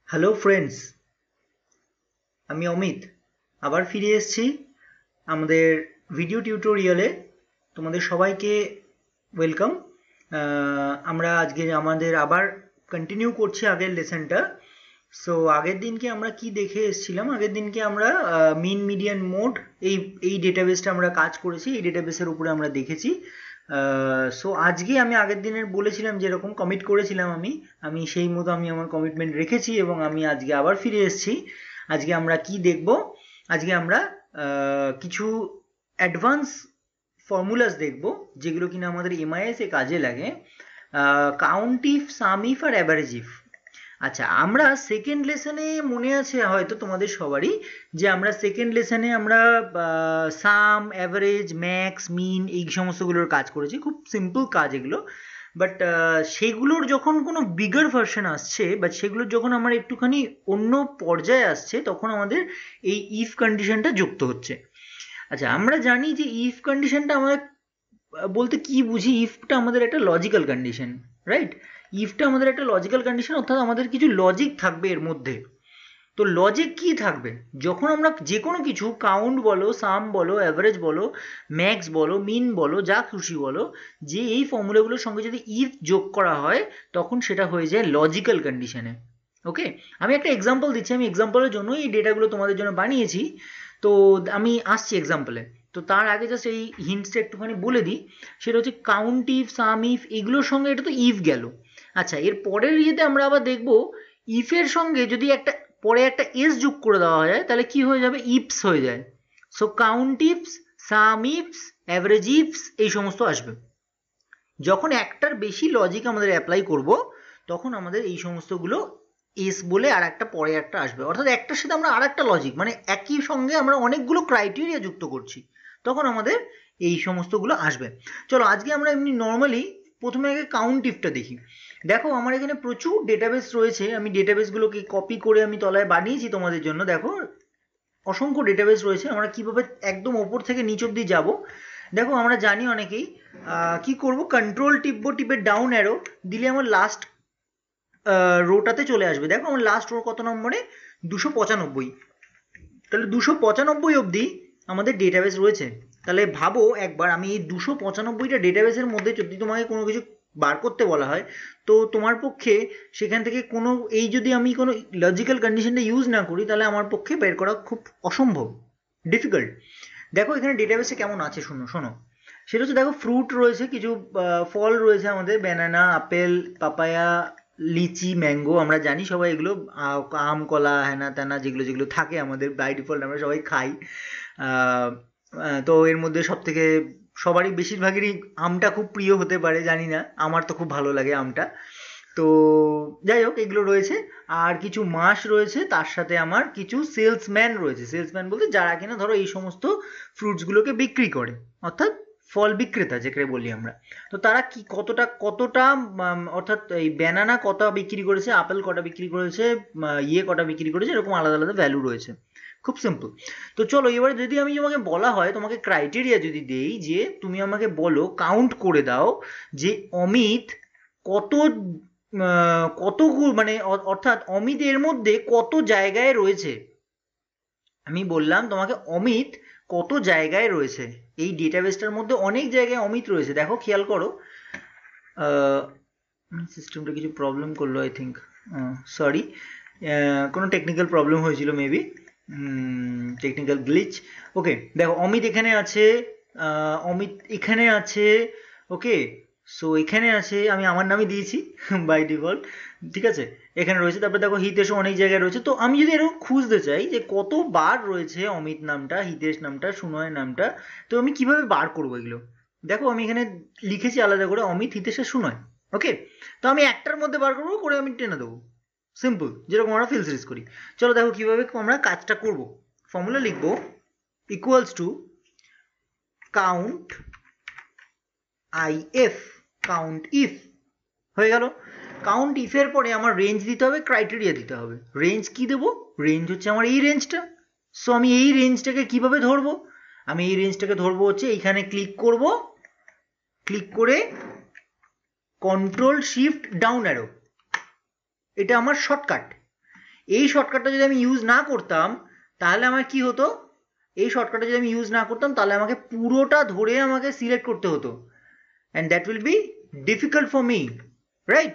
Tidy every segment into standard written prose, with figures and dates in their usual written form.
Hello friends, আমি অমিত আবার ফিরে এসেছি আমাদের ভিডিও টিউটোরিয়ালে। তোমাদের সবাইকে ওয়েলকাম। আমরা আজকে আমাদের আবার কন্টিনিউ করছি আগের লেসনটা। সো আগের দিনকে আমরা কি দেখে এসেছিলাম? আগের দিনকে আমরা মিন মিডিয়ান মোড এই এই ডেটাবেসটা আমরা কাজ করেছি, এই ডেটাবেসের উপরে আমরা দেখেছি। সো আজকে আমি আগের দিনের বলেছিলাম যেরকম কমিট করেছিলাম আমি আমি সেই মতো আমি আমার কমিটমেন্ট রেখেছি এবং আমি আজকে আবার ফিরে এসেছি। আজকে আমরা কি দেখব? আজকে আমরা কিছু অ্যাডভান্স ফর্মুলাস দেখব যেগুলো কিনা আমাদের এমআইএস এ কাজে লাগে। কাউন্ট ইফ, সাম ইফ আর অ্যাভারেজ ইফ। আচ্ছা, আমরা সেকেন্ড লেসনে মনে আছে হয়তো তোমাদের সবারই যে আমরা সেকেন্ড লেসনে আমরা সাম, অ্যাভারেজ, ম্যাক্স, মিন এই সমস্তগুলোর কাজ করেছি। খুব সিম্পল কাজ এগুলো, বাট সেগুলোর যখন কোনো বিগার ভার্সন আসছে বা সেগুলোর যখন আমার একটুখানি অন্য পর্যায়ে আসছে তখন আমাদের এই ইফ কন্ডিশনটা যুক্ত হচ্ছে। আচ্ছা, আমরা জানি যে ইফ কন্ডিশনটা আমরা বলতে কি বুঝি? ইফটা আমাদের একটা লজিক্যাল কন্ডিশন, রাইট? ইফটা আমাদের একটা লজিক্যাল কন্ডিশন, অর্থাৎ আমাদের কিছু লজিক থাকবে এর মধ্যে। তো লজিক কি থাকবে? যখন আমরা যে কোনো কিছু কাউন্ট বলো, সাম বলো, অ্যাভারেজ বলো, ম্যাক্স বলো, মিন বলো, যা খুশি বলো, যে এই ফর্মুলাগুলোর সঙ্গে যদি ইফ যোগ করা হয় তখন সেটা হয়ে যায় লজিক্যাল কন্ডিশনে। ওকে, আমি একটা এক্সাম্পল দিচ্ছি। আমি এক্সাম্পলের জন্য এই ডেটাগুলো তোমাদের জন্য বানিয়েছি। তো আমি আসছি এক্সাম্পলে। তো তার আগে জাস্ট এই হিন্টসটা একটুখানি বলে দিই। সেটা হচ্ছে কাউন্ট ইফ, সাম ইফ এগুলোর সঙ্গে এটা তো ইফ গেল। আচ্ছা, এর পরের ইয়েতে আমরা আবার দেখব ইফের সঙ্গে যদি একটা পরে একটা এস যোগ করে দেওয়া যায় তাহলে কি হয়ে যাবে? ইপস হয়ে যায়। সো কাউন্ট ইফস, সাম ইফস, অ্যাভারেজ ইফস এই সমস্ত আসবে। যখন একটার বেশি লজিক আমাদের অ্যাপ্লাই করব তখন আমাদের এই সমস্তগুলো এস বলে আর একটা পরে একটা আসবে, অর্থাৎ একটার সাথে আমরা আর একটা লজিক মানে একই সঙ্গে আমরা অনেকগুলো ক্রাইটেরিয়া যুক্ত করছি, তখন আমাদের এই সমস্তগুলো আসবে। চলো আজকে আমরা এমনি নর্মালি প্রথমে আগে কাউন্ট ইফটা দেখি। দেখো আমার এখানে প্রচুর ডেটাবেস রয়েছে, আমি ডেটাবেসগুলোকে কপি করে আমি তলায় বানিয়েছি তোমাদের জন্য। দেখো অসংখ্য ডেটাবেস রয়েছে, আমরা কিভাবে একদম ওপর থেকে নিচ অব্দি যাব। দেখো আমরা জানি অনেকেই কি করব, কন্ট্রোল টিপবো, টিপে ডাউন অ্যারো দিলে আমার লাস্ট রোটাতে চলে আসবে। দেখো আমার লাস্ট রো কত নম্বরে? 295। তাহলে 295 অবধি আমাদের ডেটাবেস রয়েছে। তাহলে ভাবো একবার, আমি এই 295টা ডেটাবেসের মধ্যে যদি তোমাকে কোনো কিছু বার করতে বলা হয় তো তোমার পক্ষে সেখান থেকে কোনো এই যদি আমি কোনো লজিক্যাল কন্ডিশনটা ইউজ না করি তাহলে আমার পক্ষে বের করা খুব অসম্ভব, ডিফিকাল্ট। দেখো এখানে ডেটাবেসে কেমন আছে, শোনো শোনো। সেটা হচ্ছে দেখো ফ্রুট রয়েছে, কিছু ফল রয়েছে আমাদের, ব্যানানা, আপেল, পাপায়া, লিচি, ম্যাঙ্গো। আমরা জানি সবাই এগুলো আম, কলা, হ্যানা ত্যানা যেগুলো যেগুলো থাকে আমাদের বাই ডিফল্ট আমরা সবাই খাই। তো এর মধ্যে সব থেকে সবারই বেশিরভাগেরই আমটা খুব প্রিয় হতে পারে, জানি না, আমার তো খুব ভালো লাগে আমটা। তো যাই হোক এগুলো রয়েছে। আর কিছু মাস রয়েছে, তার সাথে আমার কিছু সেলসম্যান রয়েছে। সেলসম্যান বলতে যারা কিনা ধরো এই সমস্ত ফ্রুটসগুলোকে বিক্রি করে, অর্থাৎ ফল বিক্রেতা যেটাকে বলি আমরা। তো তারা কি কতটা কতটা অর্থাৎ এই ব্যানানা কটা বিক্রি করেছে, আপেল কটা বিক্রি করেছে, ইয়ে কটা বিক্রি করেছে, এরকম আলাদা আলাদা ভ্যালু রয়েছে। খুব সিম্পল। তো চলো এবারে যদি আমি তোমাকে বলা হয়, তোমাকে ক্রাইটেরিয়া যদি দেই যে তুমি আমাকে বলো, কাউন্ট করে দাও যে অমিত কত কত মানে অর্থাৎ অমিত এর মধ্যে কত জায়গায় রয়েছে। আমি বললাম তোমাকে অমিত কত জায়গায় রয়েছে, এই ডেটাবেসটার মধ্যে অনেক জায়গায় অমিত রয়েছে। দেখো খেয়াল করো, সিস্টেমটা কিছু প্রবলেম করলো আই থিঙ্ক, সরি, কোনো টেকনিক্যাল প্রবলেম হয়েছিল মেবি, টেকনিক্যাল গ্লিচ। ওকে দেখো অমিত এখানে আছে, অমিত এখানে আছে, ওকে। সো এখানে আছে, আমি আমার নামই দিয়েছি বাই ডিফল্ট, ঠিক আছে, এখানে রয়েছে। তারপরে দেখো হিতেশও অনেক জায়গায় রয়েছে। তো আমি যদি এরকম খুঁজতে চাই যে কতবার রয়েছে অমিত নামটা, হিতেশ নামটা, সুনয় নামটা, তো আমি কিভাবে বার করবো এগুলো? দেখো আমি এখানে লিখেছি আলাদা করে অমিত, হিতেশ আর সুনয়। ওকে, তো আমি একটার মধ্যে বার করবো করে আমি টেনে দেবো, সিম্পল, যেরকম আমরা ফিল সিরিজ করি। চলো দেখো কিভাবে আমরা কাজটা করব। ফর্মুলা লিখবো equals to count if, count if হয়ে গেল। কাউন্ট ইফের পরে আমার রেঞ্জ দিতে হবে, ক্রাইটেরিয়া দিতে হবে। রেঞ্জ কি দেবো? রেঞ্জ হচ্ছে আমার এই রেঞ্জটা। সো আমি এই রেঞ্জটাকে কিভাবে ধরবো? আমি এই রেঞ্জটাকে ধরবো হচ্ছে এইখানে ক্লিক করব, ক্লিক করে কন্ট্রোল শিফট ডাউন অ্যারো, এটা আমার শর্টকাট। এই শর্টকাটটা যদি আমি ইউজ না করতাম তাহলে আমার কি হতো, এই শর্টকাটটা যদি আমি ইউজ না করতাম তাহলে আমাকে পুরোটা ধরে আমাকে সিলেক্ট করতে হতো, and that will be difficult for me, right?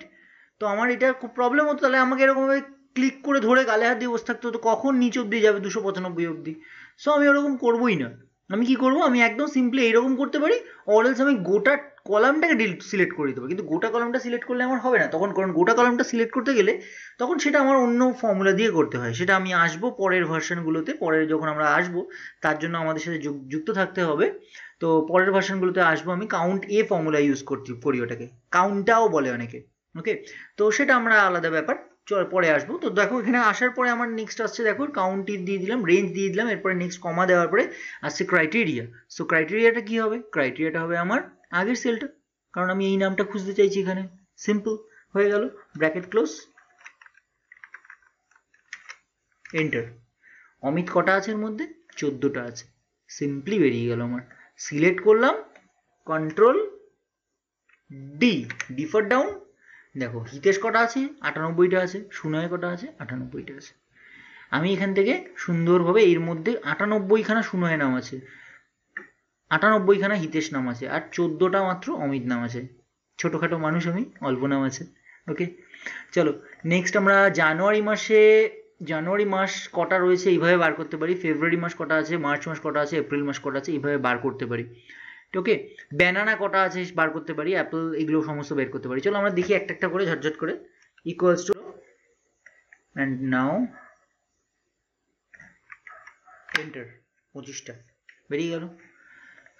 তো আমার এটা খুব প্রবলেম হতো, তাহলে আমাকে এরকমভাবে ক্লিক করে ধরে গালে হাত দিয়ে বসে থাকতে হতো, কখন নিচ অব্দি যাবে 295 অব্দি। সো আমি ওরকম করবোই না। আমি কি করব, আমি একদম সিম্পলি এইরকম করতে পারি, অর এলস আমি গোটা কলামটাকে সিলেক্ট করে দিতে পারি। কিন্তু গোটা কলামটা সিলেক্ট করলে আমার হবে না তখন, কারণ গোটা কলামটা সিলেক্ট করতে গেলে তখন সেটা আমার অন্য ফর্মুলা দিয়ে করতে হয়। সেটা আমি আসবো পরের ভার্সনগুলোতে, পরের যখন আমরা আসবো তার জন্য আমাদের সাথে যুক্ত থাকতে হবে। তো পরের ভার্সনগুলোতে আসবো, আমি কাউন্ট এ ফর্মুলা ইউজ করি ওটাকে, কাউন্টাও বলে অনেকে। ওকে, তো সেটা আমরা আলাদা ব্যাপার, চল পরে আসবো। তো দেখো এখানে আসার পরে আমার নেক্সট আসছে, দেখো কাউন্ট দিয়ে দিলাম, রেঞ্জ দিয়ে দিলাম, এরপরে নেক্সট কমা দেওয়ার পরে আসছে ক্রাইটেরিয়া। সো ক্রাইটেরিয়াটা কি হবে, ক্রাইটেরিয়াটা হবে আমার আগের সেলটা, কারণ আমি এই নামটা খুঁজতে চাইছি এখানে। সিম্পল হয়ে গেল, ব্র্যাকেট ক্লোজ, এন্টার। অমিত কটা আছে এর মধ্যে, 14টা আছে, সিম্পলি বেরিয়ে গেল আমার। সিলেক্ট করলাম, কন্ট্রোল ডি, ডিফার ডাউন, দেখো হিতেশ কটা আছে, 98টা আছে, সুনয় কটা আছে, 98টা আছে। আমি এখান থেকে সুন্দরভাবে এর মধ্যে 98খানা সুনয় নাম আছে, 98খানা হিতেশ নাম আছে, আর 14টা মাত্র অমিত নাম আছে। ছোটোখাটো মানুষ আমি, অল্প নাম আছে। ওকে, চলো নেক্সট আমরা জানুয়ারি মাস কটা রয়েছে এইভাবে বার করতে পারি, ফেব্রুয়ারি মাস কটা আছে, মার্চ মাস কটা আছে, এপ্রিল মাস কটা আছে, এইভাবে বার করতে পারি। ওকে, ব্যানানা কটা আছে বার করতে পারি, অ্যাপেল, এগুলো সমস্ত বের করতে পারি। চলো আমরা দেখি একটা একটা করে ঝটঝট করে। Equals to, and now enter, 25টা বেরিয়ে গেল।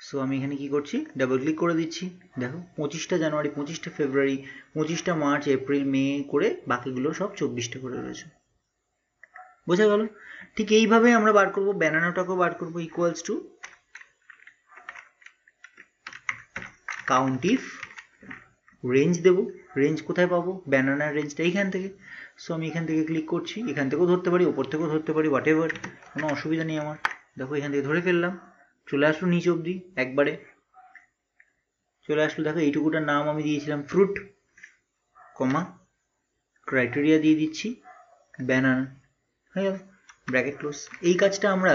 সো আমি এখানে কি করছি, ডাবল ক্লিক করে দিচ্ছি, দেখো 25টা জানুয়ারি, 25টা ফেব্রুয়ারি, 25টা মার্চ, এপ্রিল, মে করে বাকিগুলো সব 24টা করে রয়েছে। বোঝা গেল? ঠিক এইভাবে আমরা বার করবো, ব্যানানাটাকেও বার করবো। Equals to count if, range দেবো, রেঞ্জ কোথায় পাবো, ব্যানানার রেঞ্জটা এইখান থেকে। সো আমি এখান থেকে ক্লিক করছি, এখান থেকেও ধরতে পারি, ওপর থেকেও ধরতে পারি, হোয়াট এভার, কোনো অসুবিধা নেই আমার। দেখো এখান থেকে ধরে ফেললাম, চলে আসলো নিচ অবধি একবারে চলে আসলো। দেখো এইটুকুটার নাম আমি দিয়েছিলাম ফ্রুট, কমা ক্রাইটেরিয়া দিয়ে দিচ্ছি ব্যানানা, হয়ে গেল, ব্র্যাকেট ক্লোজ। এই কাজটা আমরা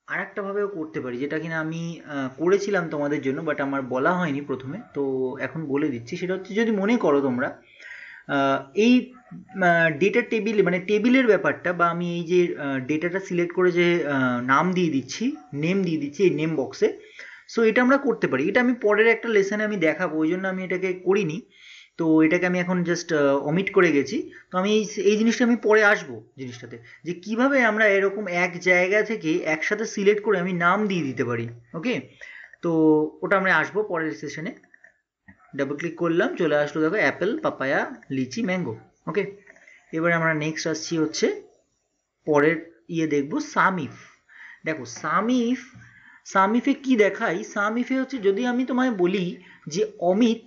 আর একটা ভাবেও করতে পারি, যেটা কিনা আমি করেছিলাম তোমাদের জন্য, বাট আমার বলা হয়নি প্রথমে, তো এখন বলে দিচ্ছি। সেটা হচ্ছে, যদি মনে করো তোমরা এই ডেটা টেবিল, মানে টেবিলের ব্যাপারটা, বা আমি এই যে ডেটাটা সিলেক্ট করে যে নাম দিয়ে দিচ্ছি, নেম দিয়ে দিচ্ছি এই নেম বক্সে, সো এটা আমরা করতে পারি। এটা আমি পরের একটা লেসনে আমি দেখাবো, ওই জন্য আমি এটাকে করিনি। তো এটাকে আমি এখন জাস্ট অমিট করে গেছি। তো আমি এই জিনিসটা আমি পরে আসবো জিনিসটাতে, যে কিভাবে আমরা এরকম এক জায়গা থেকে একসাথে সিলেক্ট করে আমি নাম দিয়ে দিতে পারি। ওকে, তো ওটা আমরা আসবো পরের সেশনে। ডাবল ক্লিক করলাম, চলে আসলো দেখো অ্যাপেল, পাপায়া, লিচি, ম্যাঙ্গো। ওকে, এবারে আমরা নেক্সট আসছি হচ্ছে পরের দেখবো সাম ইফ। দেখো সাম ইফে কি দেখাই, সাম ইফে হচ্ছে, যদি আমি তোমায় বলি যে অমিত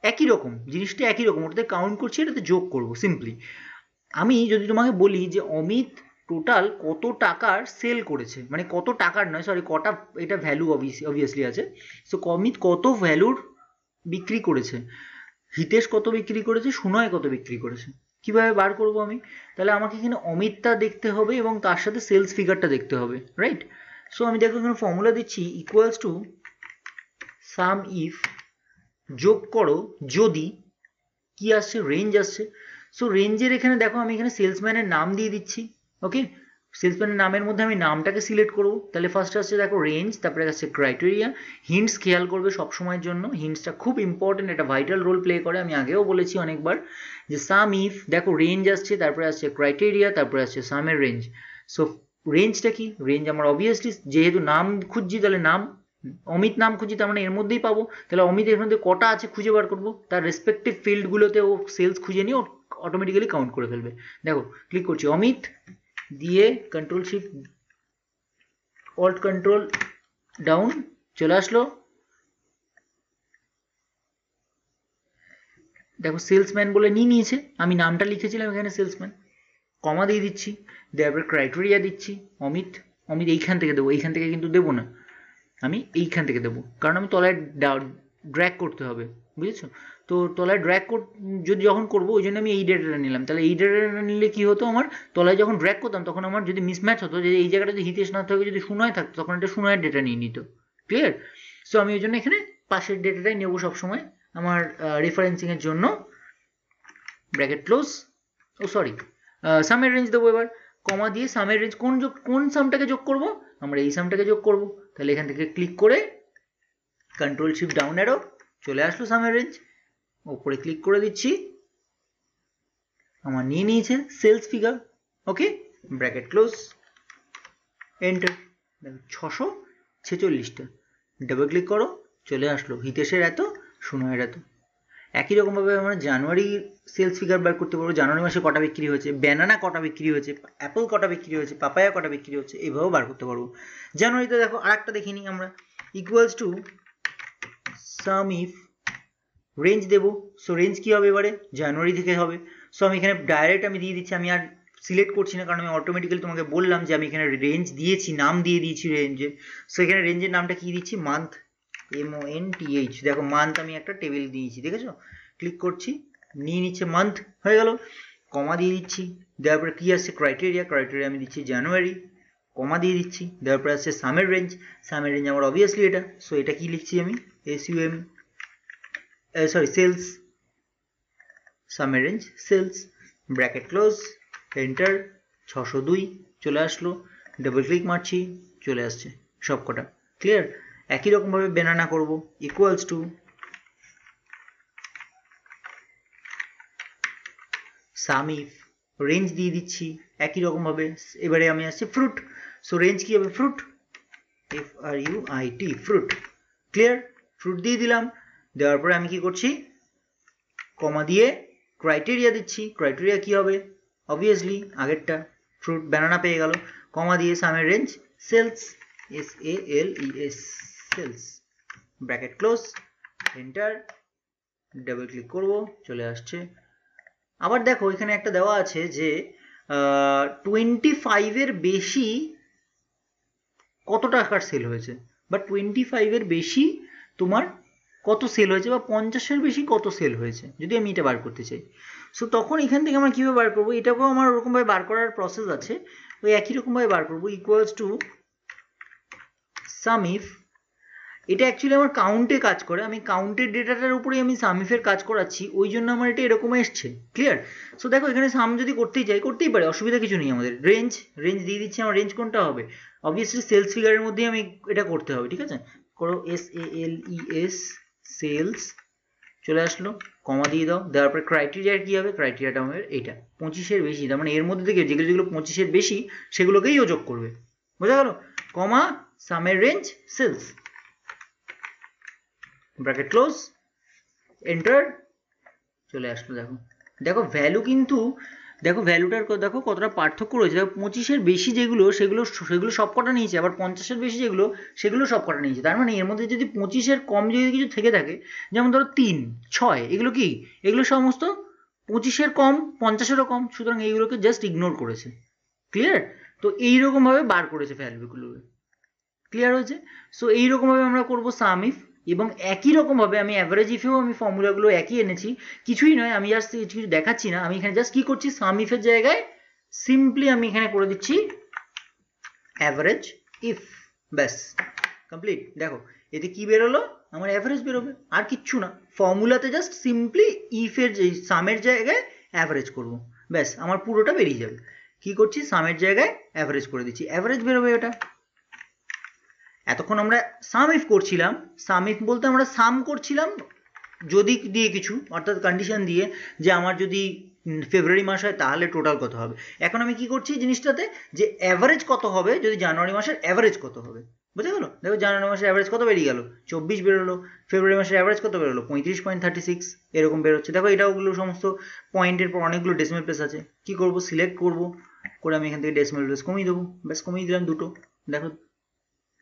একই রকম, জিনিসটা একই রকম, ওটাতে কাউন্ট করছি, এটাতে যোগ করবো সিম্পলি। আমি যদি তোমাকে বলি যে অমিত টোটাল কত টাকার সেল করেছে, মানে কত টাকার নয়, সরি কটা, এটা ভ্যালু অবভিয়াসলি আছে। সো অমিত কত ভ্যালুর বিক্রি করেছে, হিতেশ কত বিক্রি করেছে, সুনয় কত বিক্রি করেছে, কিভাবে বার করব আমি? তাহলে আমাকে এখানে অমিতটা দেখতে হবে এবং তার সাথে সেলস ফিগারটা দেখতে হবে, রাইট? সো আমি দেখো এখানে ফর্মুলা দিচ্ছি, ইকুয়ালস টু সাম ইফ, যোগ করো যদি, কি আসছে, রেঞ্জ আসছে। সো রেঞ্জের এখানে দেখো আমি এখানে সেলসম্যানের নাম দিয়ে দিচ্ছি। ওকে, সেলসম্যানের নামের মধ্যে আমি নামটাকে সিলেক্ট করব। তাহলে ফার্স্ট আসছে দেখো রেঞ্জ, তারপরে আসছে ক্রাইটেরিয়া। হিন্টস খেয়াল করবে সবসময়ের জন্য, হিন্টসটা খুব ইম্পর্টেন্ট, এটা ভাইটাল রোল প্লে করে। আমি আগেও বলেছি অনেকবার যে সাম ইফ, দেখো রেঞ্জ আসছে, তারপরে আসছে ক্রাইটেরিয়া, তারপরে আসছে সামের রেঞ্জ। সো রেঞ্জটা কি, রেঞ্জ আমার অবভিয়াসলি যেহেতু নাম খুঁজছি, তাহলে নাম, অমিত নাম খুঁজি, তার মানে এর মধ্যেই পাবো। তাহলে অমিত এর মধ্যে কটা আছে খুঁজে বার করবো, তার রেসপেক্টিভ ফিল্ডগুলোতে ও সেলস খুঁজে নিয়ে ও অটোমেটিক্যালি কাউন্ট করে ফেলবে। দেখো ক্লিক করছি অমিত, দিয়ে control shift alt control down, চলে আসলো। দেখো সেলসম্যান বলে নিয়েছে, আমি নামটা লিখেছিলাম এখানে সেলসম্যান, কমা দিয়ে দিচ্ছি, তারপরে ক্রাইটেরিয়া দিচ্ছি অমিত। অমিত এইখান থেকে দেবো, এইখান থেকে কিন্তু দেবো না, আমি এইখান থেকে দেবো, কারণ আমি তলায় ড্র্যাগ করতে হবে, বুঝেছো? তো তলায় ড্র্যাগ যদি যখন করবো ওই জন্য আমি এই ডেটাটা নিলাম। তাহলে এই ডেটাটা নিলে কি হতো, আমার তলায় যখন ড্র্যাগ করতাম তখন আমার যদি মিসম্যাচ হতো, যে এই জায়গাটা যদি হিতেশ না থাকে যদি শূন্যই থাকতো তখন এটা শূন্যের ডেটা নিয়ে নিত। ক্লিয়ার? সো আমি ওই জন্য এখানে পাশের ডেটাটাই নেবো সবসময় আমার রেফারেন্সিংয়ের জন্য। ব্র্যাকেট ক্লোজ, ও সরি, সামের রেঞ্জ দেবো এবার, কমা দিয়ে সামের রেঞ্জ কোন সামটাকে যোগ করব, আমরা এই সামটাকে যোগ করব। তাহলে এখান থেকে ক্লিক করে কন্ট্রোল শিফট ডাউন অ্যারো, চলে আসলো সামের রেঞ্জ, ওপরে ক্লিক করে দিচ্ছি, আমার নিয়ে নিয়েছে sales figure. Okay, bracket close, enter. 646টা, ডাবল ক্লিক করো, চলে আসলো হিতেশের এত, সুনয়ের এত। একই রকমভাবে আমরা জানুয়ারির সেলস ফিগার বার করতে পারবো, জানুয়ারি মাসে কটা বিক্রি হয়েছে, ব্যানানা কটা বিক্রি হয়েছে, অ্যাপল কটা বিক্রি হয়েছে, পাপায়া কটা বিক্রি হচ্ছে, এইভাবেও বার করতে পারবো। জানুয়ারিতে দেখো আরেকটা দেখে নিই আমরা, equals to some if range দেবো। সো রেঞ্জ কী হবে এবারে, জানুয়ারি থেকে হবে। সো আমি এখানে ডাইরেক্ট আমি দিয়ে দিচ্ছি, আমি আর সিলেক্ট করছি না, কারণ আমি অটোমেটিক্যালি তোমাকে বললাম যে আমি এখানে রেঞ্জ দিয়েছি, নাম দিয়ে দিয়েছি রেঞ্জে। সো এখানে রেঞ্জের নামটা কি দিচ্ছি, মান্থ, MONTH। দেখো মান্থ আমি একটা টেবিল দিয়েছি, দেখেছো? ক্লিক করছি, নিয়ে নিচ্ছে মান্থ, হয়ে গেল। কমা দিয়ে দিচ্ছি, দেওয়ার পরে কি আসছে, ক্রাইটেরিয়া, ক্রাইটেরিয়া আমি দিচ্ছি জানুয়ারি, কমা দিয়ে দিচ্ছি, দেওয়ার পরে আসছে সামের রেঞ্জ, সামের রেঞ্জ আমার অবভিয়াসলি এটা। সো এটা কি লিখছি আমি, SUM, সরি সেলস, সামের range sales, bracket close, enter. 602 চলে আসলো, ডাবল ক্লিক মারছি, চলে আসছে সব কটা। ক্লিয়ার? একই রকমভাবে ব্যানানা করব, equals to some if range দিয়ে দিচ্ছি একই রকমভাবে। এবারে আমি আসছি ফ্রুট, সো রেঞ্জ কি হবে, fruit, FRUIT, fruit. Clear? Fruit দিয়ে দিলাম, দেওয়ার পরে আমি কি করছি, কমা দিয়ে ক্রাইটেরিয়া দিচ্ছি, ক্রাইটেরিয়া কি হবে, অবভিয়াসলি আগেরটা, ফ্রুট ব্যানানা পেয়ে গেল, কমা দিয়ে সামের range sales, SALES, sales, bracket close, enter, double click করব, চলে আসছে। আবার দেখো এখানে একটা দেওয়া আছে যে 25-এর বেশি কত টাকার সেল হয়েছে, বা 25-এর বেশি তোমার কত সেল হয়েছে, বা 50-এর বেশি কত সেল হয়েছে, যদি আমি এটা বার করতে চাই। সো তখন এখান থেকে আমরা কীভাবে বার করবো, এটাকেও আমার ওরকমভাবে বার করার প্রসেস আছে, ওই একই রকমভাবে বার করবো, ইকুয়ালস টু সাম ইফ। এটা অ্যাকচুয়ালি আমার কাউন্টে কাজ করে, আমি কাউন্টের ডেটাটার উপরেই আমি সাম ইফের কাজ করাচ্ছি, ওই জন্য আমার এটা এরকম এসছে। ক্লিয়ার? সো দেখো এখানে সাম যদি করতেই চাই করতেই পারে, অসুবিধা কিছু নেই আমাদের। রেঞ্জ, রেঞ্জ দিয়ে দিচ্ছি, আমার রেঞ্জ কোনটা হবে, অবভিয়াসলি সেলস ফিগারের মধ্যেই আমি এটা করতে হবে, ঠিক আছে? করো SALES, সেলস, চলে আসলো, কমা দিয়ে দাও, দেওয়ার পরে ক্রাইটেরিয়া কি হবে, ক্রাইটেরিয়াটা আমাদের এইটা 25-এর বেশি, তার মানে এর মধ্যে থেকে যেগুলো যেগুলো 25-এর বেশি সেগুলোকেই ও যোগ করবে, বোঝা গেল? কমা সামের range sales, bracket close, enter, চলে আসলো। দেখো দেখো ভ্যালু কিন্তু, দেখো ভ্যালুটার দেখো কতটা পার্থক্য রয়েছে। দেখো 25-এর বেশি যেগুলো সেগুলো সেগুলো সব কটা নিয়েছে, আবার 50-এর বেশি যেগুলো সেগুলো সব কটা নিয়েছে। তার মানে এর মধ্যে যদি 25-এর কম যদি কিছু থেকে থাকে, যেমন ধরো 3, 6, এগুলো কি, এগুলো সমস্ত 25-এর কম, 50-এরও কম, সুতরাং এইগুলোকে জাস্ট ইগনোর করেছে। ক্লিয়ার? তো এইরকমভাবে বার করেছে ভ্যালুগুলো। ক্লিয়ার হয়েছে? সো এইরকমভাবে আমরা করবো সাম ইফ, এবং একই রকমভাবে আমি অ্যাভারেজ ইফেও আমি ফর্মুলাগুলো একই এনেছি, কিছুই নয়, আমি জাস্ট কিছু দেখাচ্ছি না, আমি এখানে জাস্ট কি করছি, সাম ইফের জায়গায় সিম্পলি আমি এখানে করে দিচ্ছি অ্যাভারেজ ইফ, ব্যাস কমপ্লিট। দেখো এতে কি বেরোলো, আমার অ্যাভারেজ বেরোবে, আর কিচ্ছু না। ফর্মুলাতে জাস্ট সিম্পলি ইফের যে সামের জায়গায় অ্যাভারেজ করব, ব্যাস আমার পুরোটা বেরিয়ে যাবে। কি করছি, সামের জায়গায় অ্যাভারেজ করে দিচ্ছি, অ্যাভারেজ বেরোবে এটা। এতক্ষণ আমরা সাম ইফ করছিলাম, সাম ইফ বলতে আমরা সাম করছিলাম যদি দিয়ে কিছু, অর্থাৎ কন্ডিশন দিয়ে, যে আমার যদি ফেব্রুয়ারি মাস হয় তাহলে টোটাল কত হবে। এখন আমি কি করছি জিনিসটাতে, যে অ্যাভারেজ কত হবে যদি জানুয়ারি মাসের অ্যাভারেজ কত হবে, বুঝে গেল? দেখো জানুয়ারি মাসের অ্যাভারেজ কত বেরিয়ে গেল, 24 বেরোলো। ফেব্রুয়ারি মাসের অ্যাভারেজ কত বেরোলো, 35.36, এরকম বেরোচ্ছে। দেখো এটা ওগুলো সমস্ত পয়েন্টের পর অনেকগুলো ডেসিমাল প্লেস আছে, কি করব, সিলেক্ট করব করে আমি এখান থেকে ডেসিমাল প্লেস কমিয়ে দেবো, ব্যাস কমিয়ে দিলাম দুটো। দেখো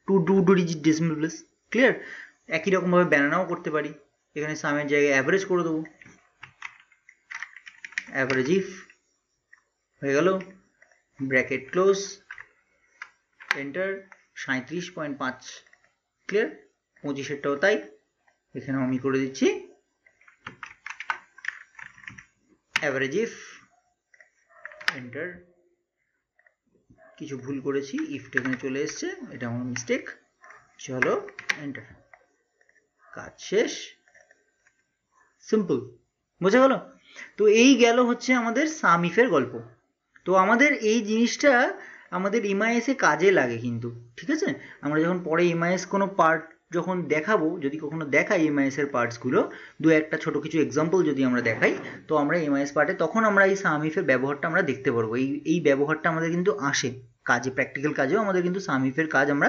two digit decimal place. Clear? একই রকমভাবে ব্যানানাও করতে পারি, এখানে সামের জায়গায় অ্যাভারেজ করে দেবো, অ্যাভারেজ ইফ, হয়ে গেল, ব্র্যাকেট ক্লোজ, এন্টার, 37.5। ক্লিয়ার? 25-এরটাও তাই, এখানেও আমি করে দিচ্ছি অ্যাভারেজ ইফ, এন্টার। কিছু ভুল করেছি, ইফটা এখানে চলে এসছে, এটা আমার মিস্টেক। চলো এন্টার, কাজ শেষ, সিম্পল। বোঝা গেল? তো এই গেল হচ্ছে আমাদের সাম ইফের গল্প। তো আমাদের এই জিনিসটা আমাদের এমআইএস এ কাজে লাগে কিন্তু, ঠিক আছে? আমরা যখন পরে এমআইএস কোনো পার্ট যখন দেখাবো, যদি কখনো দেখাই এমআইএস এর পার্টসগুলো, দু একটা ছোট কিছু এক্সাম্পল যদি আমরা দেখাই, তো আমরা এমআইএস পার্টে তখন আমরা এই সাম ইফের ব্যবহারটা আমরা দেখতে পারবো। এই ব্যবহারটা আমাদের কিন্তু আসে কাজে, প্র্যাকটিক্যাল কাজেও আমাদের কিন্তু সাম ইফের কাজ আমরা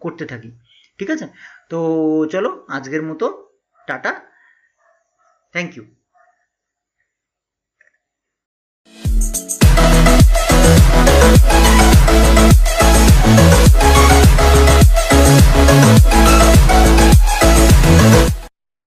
করতে থাকি, ঠিক আছে? তো চলো আজকের মতো টাটা, থ্যাংক ইউ।